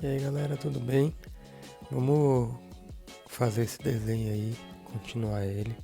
E aí galera, tudo bem? Vamos fazer esse desenho aí, continuar ele.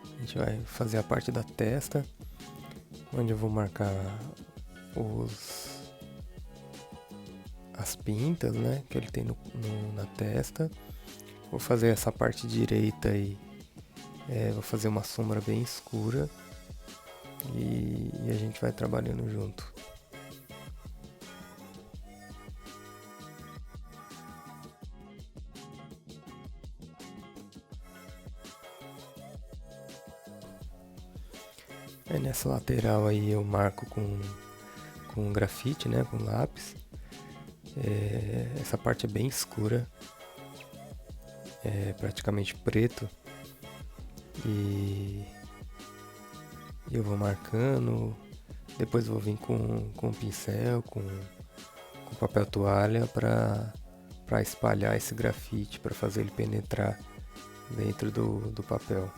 A gente vai fazer a parte da testa, onde eu vou marcar os as pintas, né, que ele tem na testa. Vou fazer essa parte direita aí, vou fazer uma sombra bem escura e a gente vai trabalhando junto. Aí nessa lateral aí eu marco com grafite, né, com lápis. Essa parte é bem escura, é praticamente preto e eu vou marcando. Depois vou vir com um pincel, com papel toalha para espalhar esse grafite, para fazer ele penetrar dentro do papel.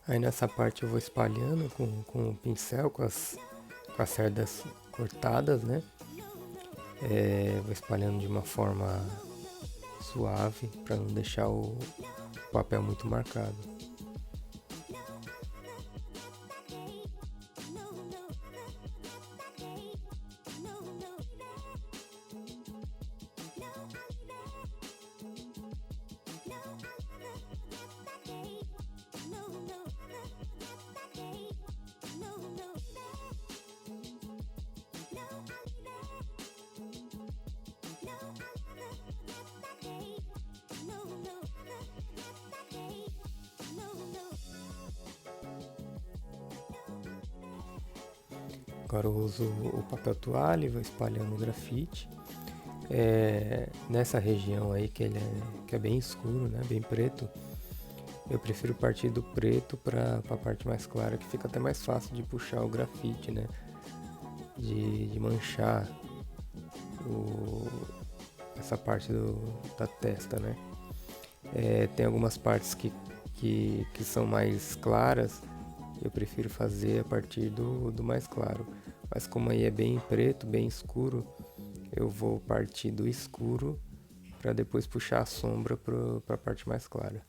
Aí nessa parte eu vou espalhando com o pincel, com as cerdas cortadas, né? Vou espalhando de uma forma suave para não deixar o papel muito marcado. Agora eu uso o papel toalha e vou espalhando o grafite. Nessa região aí que é bem escuro, né, bem preto, eu prefiro partir do preto para a parte mais clara, que fica até mais fácil de puxar o grafite, né, de manchar essa parte da testa, né. Tem algumas partes que são mais claras, eu prefiro fazer a partir do mais claro. Mas como aí é bem preto, bem escuro, eu vou partir do escuro para depois puxar a sombra para a parte mais clara.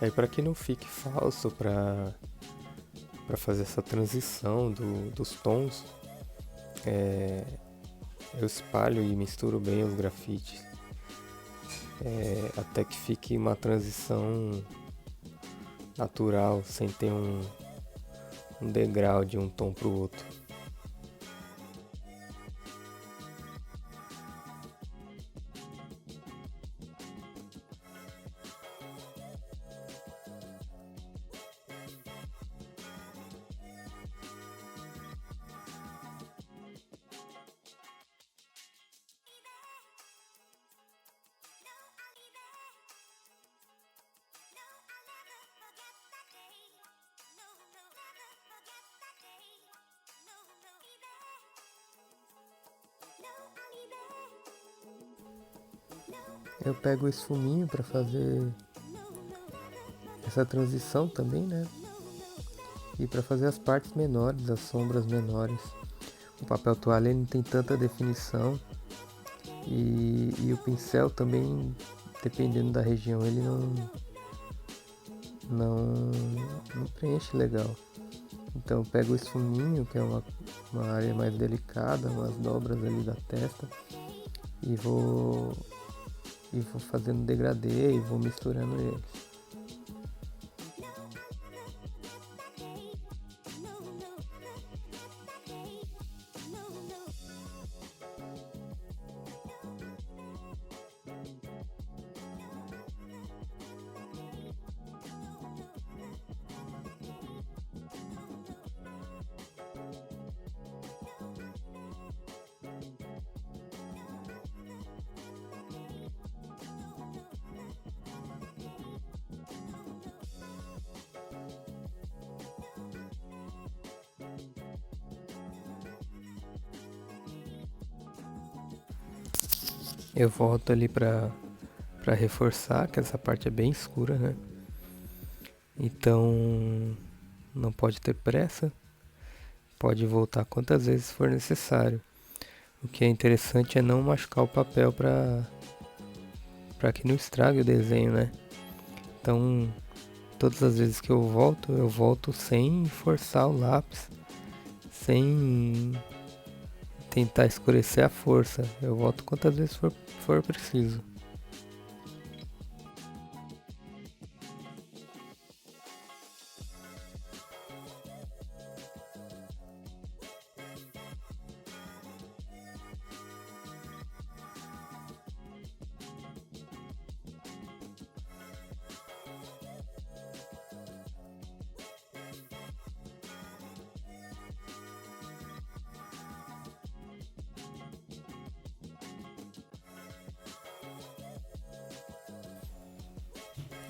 Aí para que não fique falso, para fazer essa transição dos tons, eu espalho e misturo bem os grafites, até que fique uma transição natural, sem ter um degrau de um tom para o outro. Eu pego o esfuminho para fazer essa transição também, né? E para fazer as partes menores, as sombras menores. O papel toalha ele não tem tanta definição e o pincel também, dependendo da região, ele não preenche legal. Então eu pego o esfuminho, que é uma área mais delicada, umas dobras ali da testa, e vou fazendo degradê e vou misturando eles. eu volto ali pra reforçar, que essa parte é bem escura, né? Então não pode ter pressa, pode voltar quantas vezes for necessário. O que é interessante é não machucar o papel para que não estrague o desenho, né? Então, todas as vezes que eu volto sem forçar o lápis, sem tentar escurecer a força. Eu volto quantas vezes for preciso.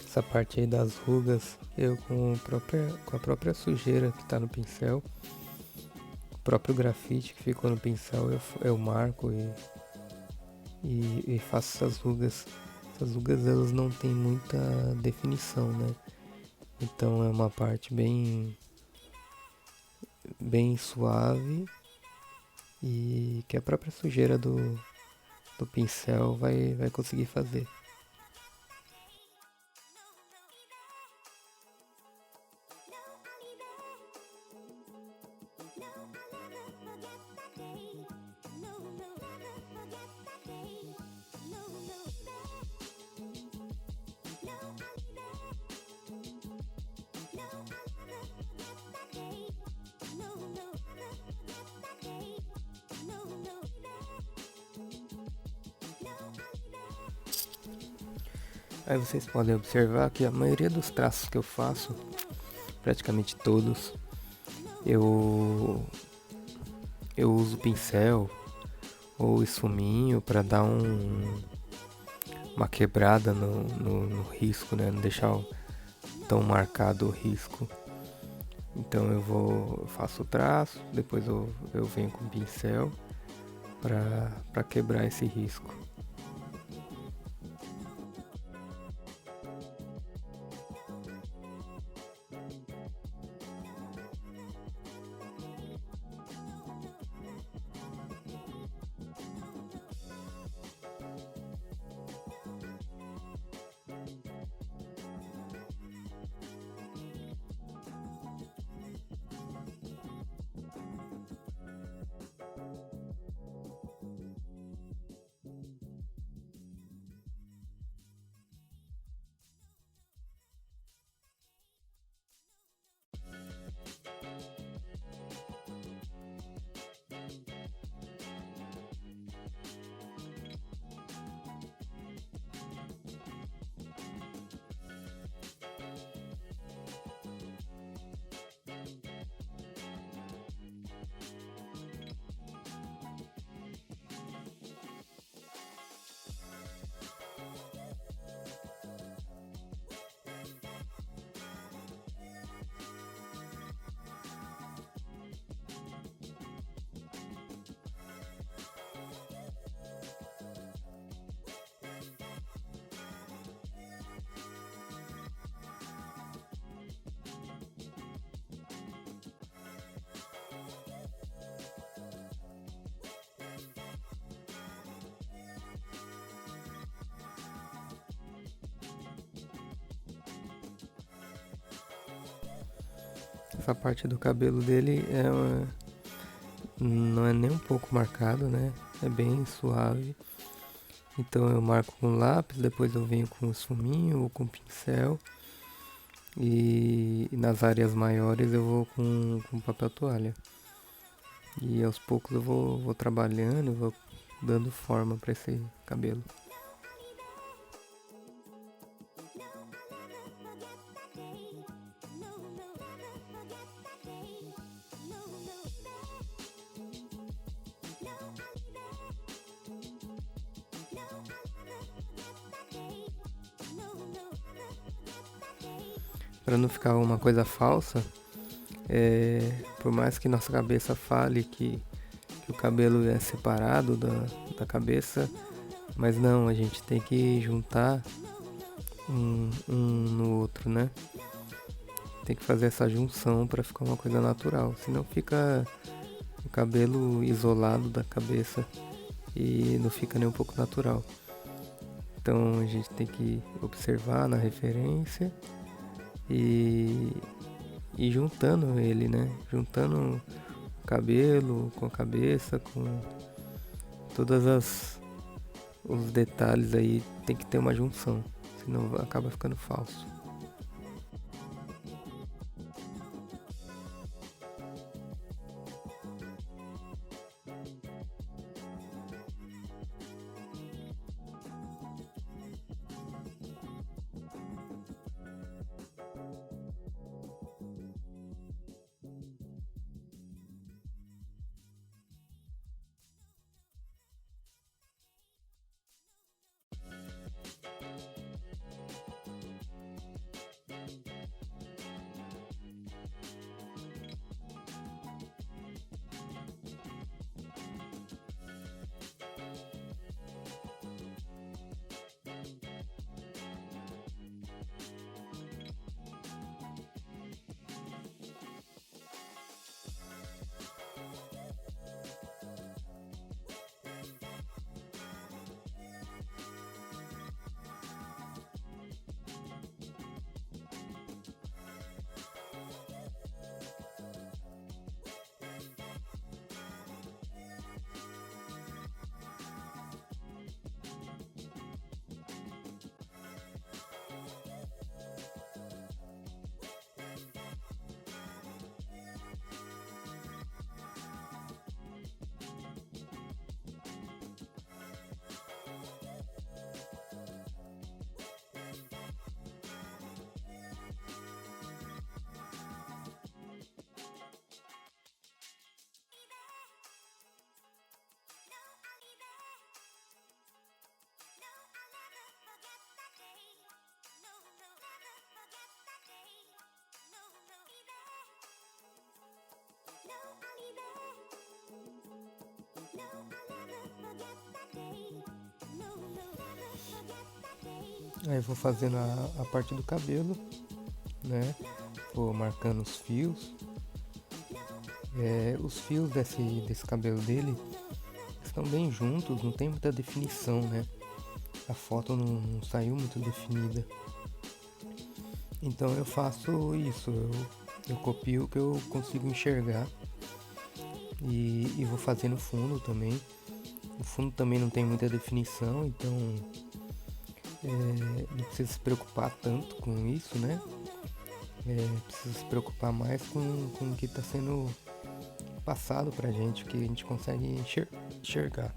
Essa parte aí das rugas, eu com a própria sujeira que tá no pincel, o próprio grafite que ficou no pincel, eu marco e faço essas rugas. Essas rugas elas não tem muita definição, né? Então é uma parte bem suave e que a própria sujeira do pincel vai conseguir fazer. Aí vocês podem observar que a maioria dos traços que eu faço, praticamente todos, eu uso pincel ou esfuminho para dar uma quebrada no risco, né? Não deixar tão marcado o risco. Então eu faço o traço, depois eu venho com o pincel para quebrar esse risco. Essa parte do cabelo dele não é nem um pouco marcado, né? É bem suave. Então eu marco com lápis, depois eu venho com esfuminho ou com pincel. E nas áreas maiores eu vou com papel toalha. E aos poucos eu vou trabalhando, vou dando forma para esse cabelo. Para não ficar uma coisa falsa, por mais que nossa cabeça fale que o cabelo é separado da cabeça, Mas não, a gente tem que juntar um no outro, né? Tem que fazer essa junção para ficar uma coisa natural. Senão fica o cabelo isolado da cabeça e não fica nem um pouco natural. Então a gente tem que observar na referência e ir juntando ele, né? Juntando o cabelo com a cabeça, com todas os detalhes aí, tem que ter uma junção, senão acaba ficando falso. Aí eu vou fazendo a parte do cabelo, né? Vou marcando os fios. Os fios desse cabelo dele estão bem juntos, não tem muita definição, né? A foto não saiu muito definida. Então eu faço isso, eu copio o que eu consigo enxergar e vou fazendo fundo também. O fundo também não tem muita definição, então não precisa se preocupar tanto com isso, né? Precisa se preocupar mais com o que está sendo passado pra gente, que a gente consegue enxergar.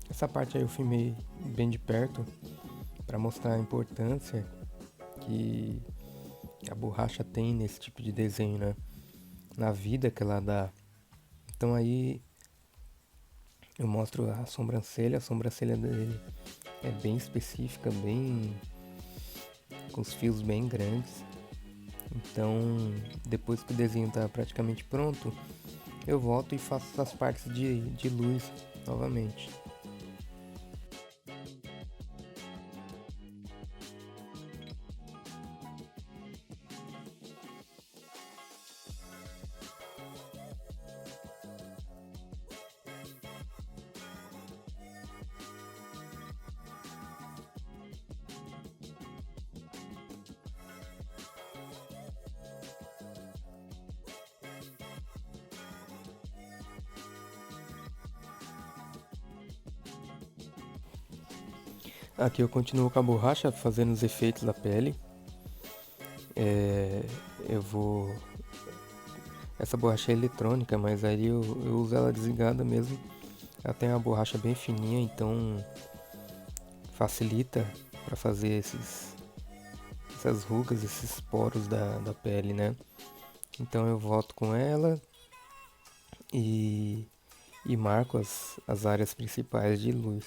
Essa parte aí eu filmei bem de perto para mostrar a importância que a borracha tem nesse tipo de desenho, né? Na vida que ela dá. Então aí eu mostro a sobrancelha dele é bem específica, bem com os fios bem grandes. Então depois que o desenho está praticamente pronto, eu volto e faço essas partes de luz novamente. Aqui eu continuo com a borracha fazendo os efeitos da pele. Eu vou. Essa borracha é eletrônica, mas aí eu uso ela desligada mesmo. Ela tem uma borracha bem fininha, então facilita para fazer esses essas rugas, esses poros da pele, né? Então eu volto com ela e, e marco as áreas principais de luz.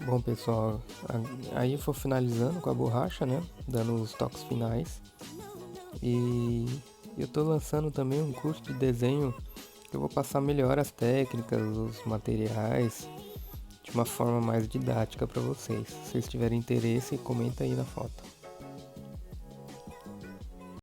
Bom, pessoal, aí eu vou finalizando com a borracha, né? Dando os toques finais. E eu tô lançando também um curso de desenho que eu vou passar melhor as técnicas, os materiais, de uma forma mais didática para vocês. Se vocês tiverem interesse, comenta aí na foto.